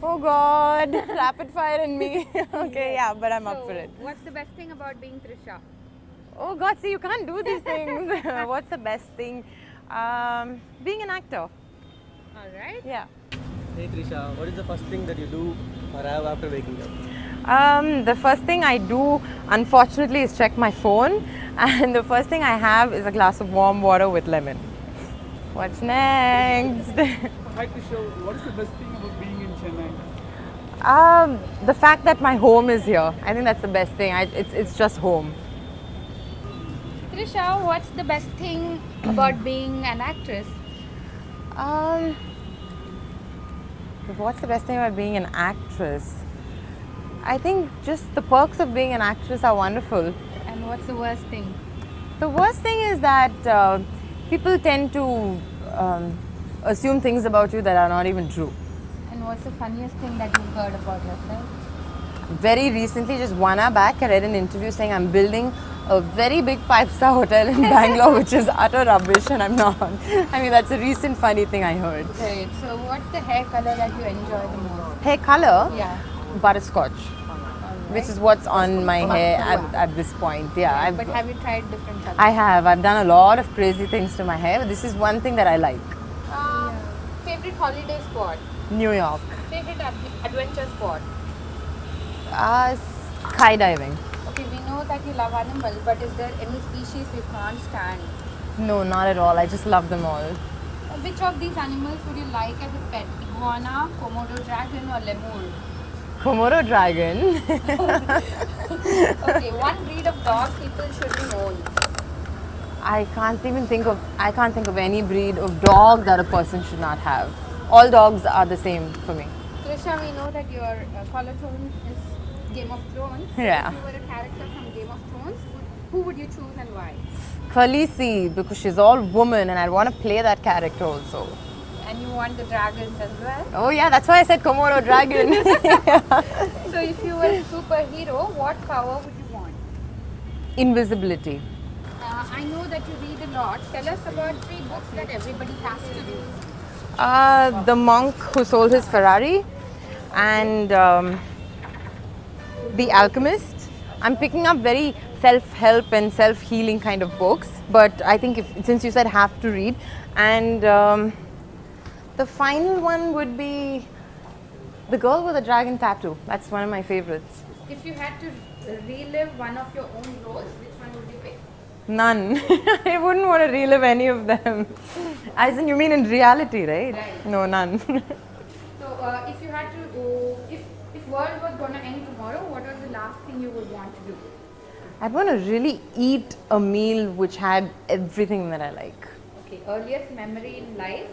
Oh God, rapid fire in me. Okay, yeah, but I'm up for it. What's the best thing about being Trisha? Oh God, see, you can't do these things. What's the best thing? Being an actor. Alright. Yeah. Hey Trisha, what is the first thing that you do or have after waking up? The first thing I do, unfortunately, is check my phone. And the first thing I have is a glass of warm water with lemon. What's next? Hi Trisha, what is the best thing about being in Chennai? The fact that my home is here. I think that's the best thing. It's just home. Trisha, what's the best thing about being an actress? What's the best thing about being an actress? I think just the perks of being an actress are wonderful. And what's the worst thing? The worst thing is that people tend to assume things about you that are not even true. And what's the funniest thing that you've heard about yourself? Very recently, just 1 hour back, I read an interview saying I'm building a very big 5-star hotel in Bangalore, which is utter rubbish, and I'm not. I mean, that's a recent funny thing I heard. Right. So what's the hair color that you enjoy the most? Hair color? Yeah. Butterscotch, Alright. which is what's on my hair at this point. Yeah. But have you tried different colors? I have. I've done a lot of crazy things to my hair, but this is one thing that I like. Favorite holiday spot? New York. Favorite adventure spot? Skydiving. Okay, we know that you love animals, but is there any species you can't stand? No, not at all. I just love them all. Which of these animals would you like as a pet? Iguana, Komodo dragon or lemur? Komodo dragon. Okay, one breed of dog people shouldn't own. I can't think of any breed of dog that a person should not have. All dogs are the same for me. Trisha, we know that your color tone is Game of Thrones. Yeah. If you were a character from Game of Thrones, who would you choose and why? Khaleesi, because she's all woman and I'd want to play that character also. And you want the dragons as well? Oh yeah, that's why I said Komodo dragon. So if you were a superhero, what power would you want? Invisibility. I know that you read a lot. Tell us about 3 books that everybody has to read. The Monk Who Sold His Ferrari and The Alchemist. I'm picking up very self-help and self-healing kind of books, but I think since you said have to read, and the final one would be The Girl with a Dragon Tattoo. That's one of my favorites. If you had to relive one of your own roles, which one would you pick? None. I wouldn't want to relive any of them. As in, you mean in reality, right? Right. No, none. So if you had to go, if world was going to end tomorrow, what was the last thing you would want to do? I'd want to really eat a meal which had everything that I like. Okay, earliest memory in life?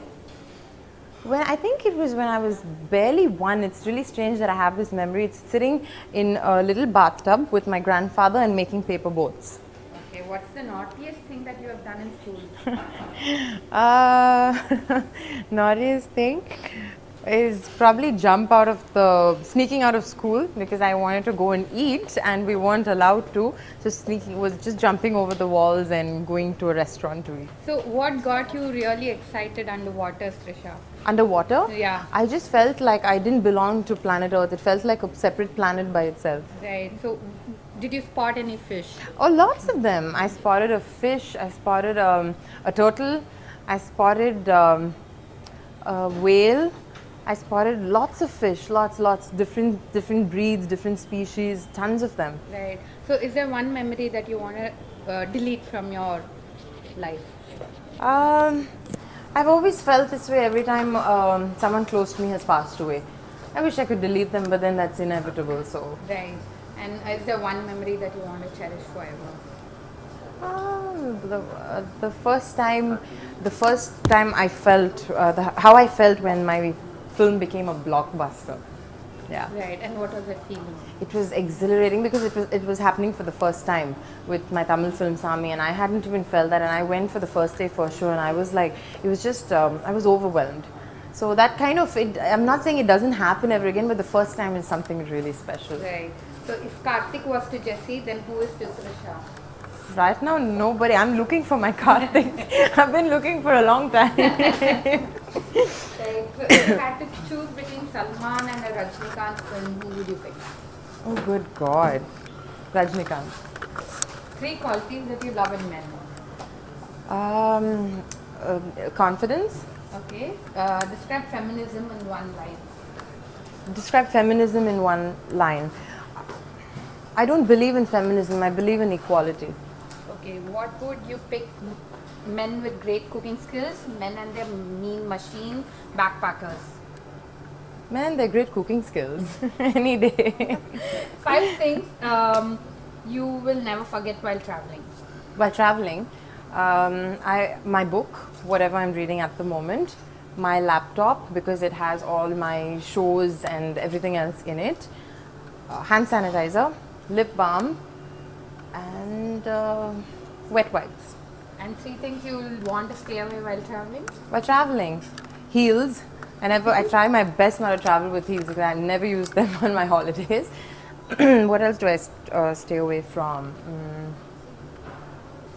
I think it was when I was barely 1. It's really strange that I have this memory. It's sitting in a little bathtub with my grandfather and making paper boats. Okay, what's the naughtiest thing that you have done in school? Naughtiest thing is probably sneaking out of school because I wanted to go and eat and we weren't allowed to. So sneaking was just jumping over the walls and going to a restaurant to eat. So what got you really excited underwater, Trisha? Underwater? Yeah. I just felt like I didn't belong to planet Earth. It felt like a separate planet by itself. Right. So did you spot any fish? Oh, lots of them. I spotted a fish. I spotted a turtle. I spotted a whale. I spotted lots of fish, lots, different breeds, different species, tons of them. Right. So is there one memory that you want to delete from your life? I've always felt this way every time someone close to me has passed away. I wish I could delete them, but then that's inevitable. So. Right. And is there one memory that you want to cherish forever? The first time I felt how I felt when my film became a blockbuster. Yeah. Right. And what was that feeling? It was exhilarating because it was happening for the first time with my Tamil film Sami, and I hadn't even felt that, and I went for the first day for sure, and I was like, it was just I was overwhelmed. So that kind of I'm not saying it doesn't happen ever again, but the first time is something really special. Right. So if Karthik was to Jessie, then who is to Trisha? Right now, nobody. I'm looking for my Karthik. I've been looking for a long time. Right. So if you had to choose between Salman and a Rajnikant film, who would you pick? Oh, good God. Rajnikant. 3 qualities that you love in men. Confidence. Okay. Describe feminism in one line. Describe feminism in one line. I don't believe in feminism, I believe in equality. Okay. What would you pick? Men with great cooking skills, men and their mean machine, backpackers. Man, they're great cooking skills. Any day. 5 things you will never forget while traveling. While traveling, my book, whatever I'm reading at the moment, my laptop because it has all my shows and everything else in it, hand sanitizer, lip balm, and wet wipes. And 3 things you will want to stay away while traveling. While traveling, heels. I try my best not to travel with heels because I never use them on my holidays. What else do I stay away from?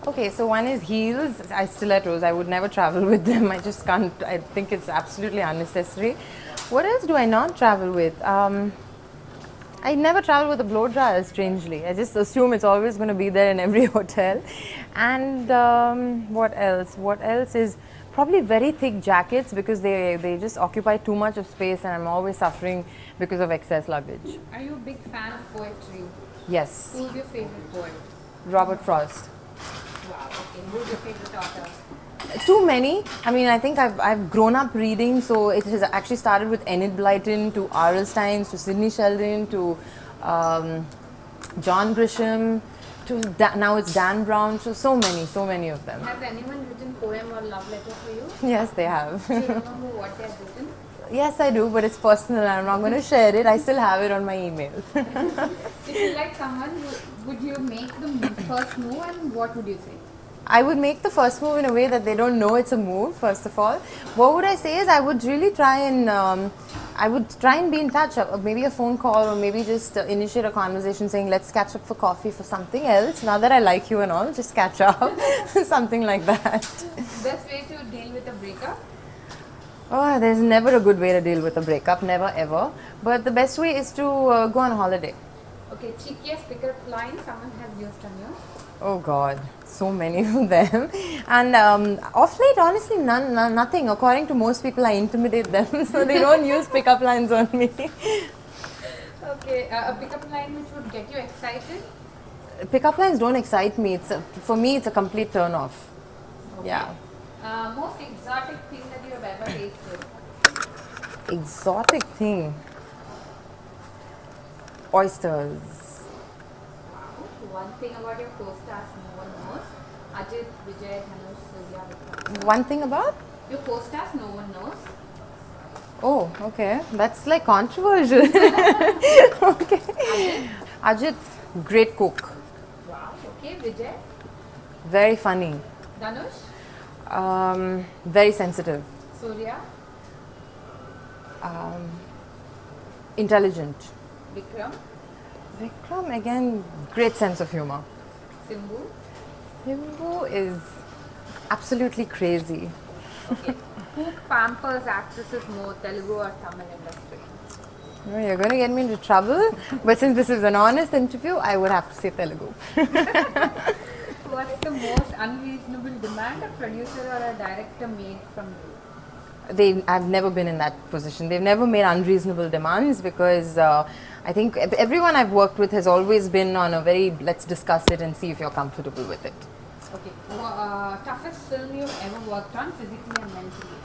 Okay, so one is heels, stilettos. I would never travel with them. I just can't. I think it's absolutely unnecessary. What else do I not travel with? I never travel with a blow dryer, strangely. I just assume it's always going to be there in every hotel. And what else? What else is probably very thick jackets because they just occupy too much of space and I'm always suffering because of excess luggage. Are you a big fan of poetry? Yes, Who's your favorite poet? Robert Frost. Wow, okay. Who's your favorite author? Too many. I mean, I think I've grown up reading, so it has actually started with Enid Blyton to R.L. Stein to Sidney Sheldon to John Grisham to now it's Dan Brown. So many of them. Has anyone written poem or love letter for you? Yes, they have. Do you remember what they have written? Yes, I do, but it's personal. I'm not going to share it. I still have it on my email. If you like someone, would you make the first move and what would you say? I would make the first move in a way that they don't know it's a move, first of all. What would I say is I would really try and be in touch, maybe a phone call or maybe just initiate a conversation saying let's catch up for coffee for something else. Now that I like you and all, just catch up, something like that. Best way to deal with a breakup? Oh, there's never a good way to deal with a breakup, never ever. But the best way is to go on holiday. Okay, cheekiest pickup line someone has used on you? Oh God, so many of them. And off late, honestly, nothing. According to most people, I intimidate them, so they don't use pickup lines on me. Okay, a pickup line which would get you excited? Pickup lines don't excite me. For me, it's a complete turn off. Okay. Yeah. Most exotic thing that you have ever tasted? Exotic thing. Oysters. One thing about your co-stars no one knows. Ajit, Vijay, Dhanush, Surya, Vikram. One thing about? Your co-stars no one knows. Oh, okay. That's like controversial. Okay. Ajit, great cook. Wow. Okay, Vijay. Very funny. Dhanush. Very sensitive. Surya. Intelligent. Vikram. Vikram, again, great sense of humor. Shimbu. Shimbu is absolutely crazy. Okay. Who pampers actresses more, Telugu or Tamil industry? Oh, you're going to get me into trouble, but since this is an honest interview, I would have to say Telugu. What's the most unreasonable demand a producer or a director made from you? I've never been in that position. They've never made unreasonable demands because I think everyone I've worked with has always been on a very let's discuss it and see if you're comfortable with it. Okay. Toughest film you've ever worked on, physically and mentally?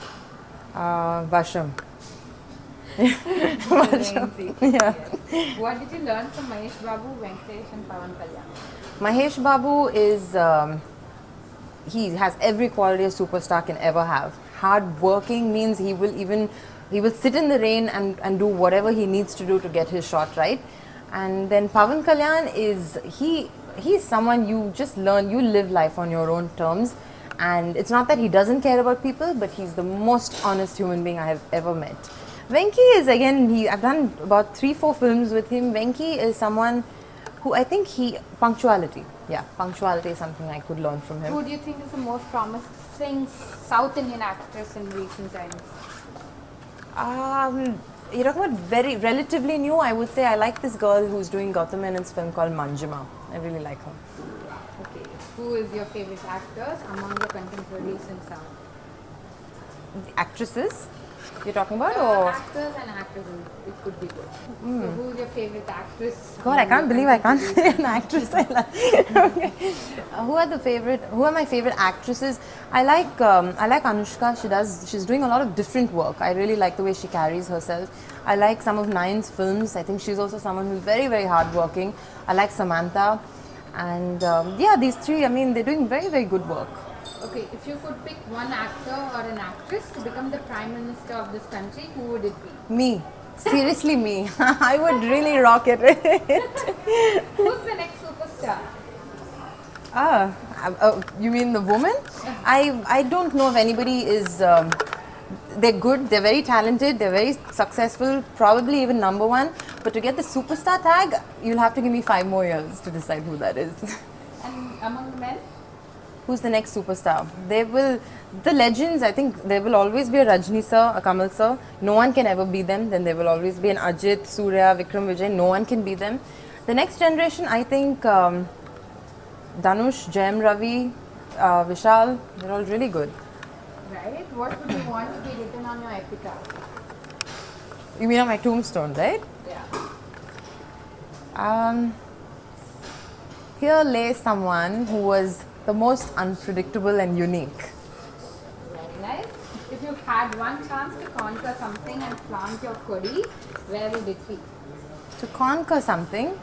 Vasham. Vasham. Yeah. Yes. What did you learn from Mahesh Babu, Venkatesh and Pawan Kalyan? Mahesh Babu is, he has every quality a superstar can ever have. Hard working means he will even He will sit in the rain and do whatever he needs to do to get his shot right. And then Pawan Kalyan he's someone you just learn, you live life on your own terms. And it's not that he doesn't care about people, but he's the most honest human being I have ever met. Venki is again, I've done about 3-4 films with him. Venki is someone who I think punctuality. Yeah, punctuality is something I could learn from him. Who do you think is the most promising South Indian actress in recent times? You're talking about very relatively new. I would say I like this girl who's doing Gautam Menon's film called Manjima. I really like her. Okay. Who is your favorite actors among the contemporaries in South? The actresses you're talking about, Actors and actresses, it could be good. So who is your favorite actress? God, I can't believe I can't say an actress I like. Okay. Who are my favorite actresses? I like Anushka. She's doing a lot of different work. I really like the way she carries herself. I like some of Nayan's films. I think she's also someone who's very, very hardworking. I like Samantha. And these three, I mean, they're doing very, very good work. Okay, if you could pick one actor or an actress to become the Prime Minister of this country, who would it be? Me. Seriously, me. I would really rock it. Who's the next superstar? You mean the woman? I don't know if anybody is. They're good, they're very talented, they're very successful, probably even number one. But to get the superstar tag, you'll have to give me 5 more years to decide who that is. And among the men? Who's the next superstar? The legends, I think there will always be a Rajni sir, a Kamal sir. No one can ever be them. Then there will always be an Ajit, Surya, Vikram, Vijay. No one can be them. The next generation, I think Dhanush, Jayam Ravi, Vishal, they're all really good. Right. What would you want to be written on your epitaph? You mean on my tombstone, right? Yeah. Here lay someone who was the most unpredictable and unique. Very nice. If you had one chance to conquer something and plant your kodi, where would it be? To conquer something,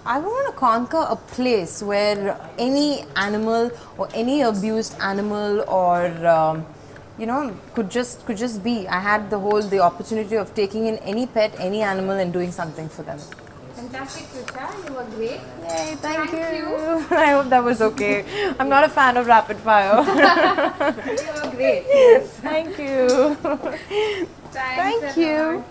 I would want to conquer a place where any animal or any abused animal or could just be. I had the opportunity of taking in any pet, any animal, and doing something for them. Fantastic, Trisha. You were great. Yay, thank you. you. I hope that was okay. I'm not a fan of rapid fire. You were great. Yes. Thank you. Thanks Thank you.